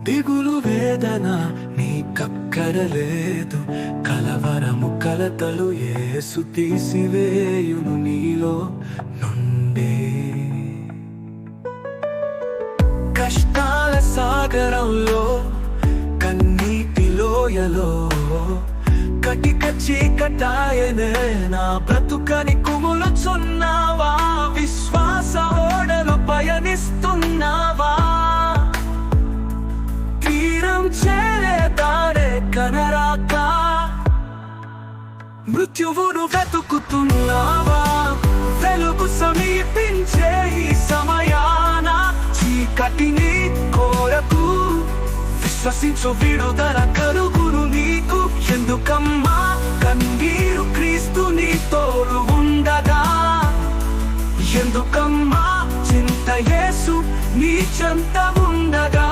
దిగులు వేదన నీకక్కరలేదు, కలవరము కలతలు యేసు తీసివేయును నీలో నుండి. కష్టాల సాగరంలో, కన్నీటి లోయలో, కటిక చీకటాయనే నా బ్రతుకని కుములుచున్నావా? విశ్వాస ఓడలు పయనిస్తున్నావా? తీరం చేరే దారే కనరాక మృత్యువును వెతుకుతున్నావా? వెలుగు సమీపించే ఈ సమయాన చీకటిని కోరకు విశ్వసించు, విడుదల కలుగును నీకు. ఎందుకమ్మా కన్నీరు, క్రీస్తు నీ తోడు ఉండగా? ఎందుకమ్మా చింత, యేసు నీ చెంత ఉండగా?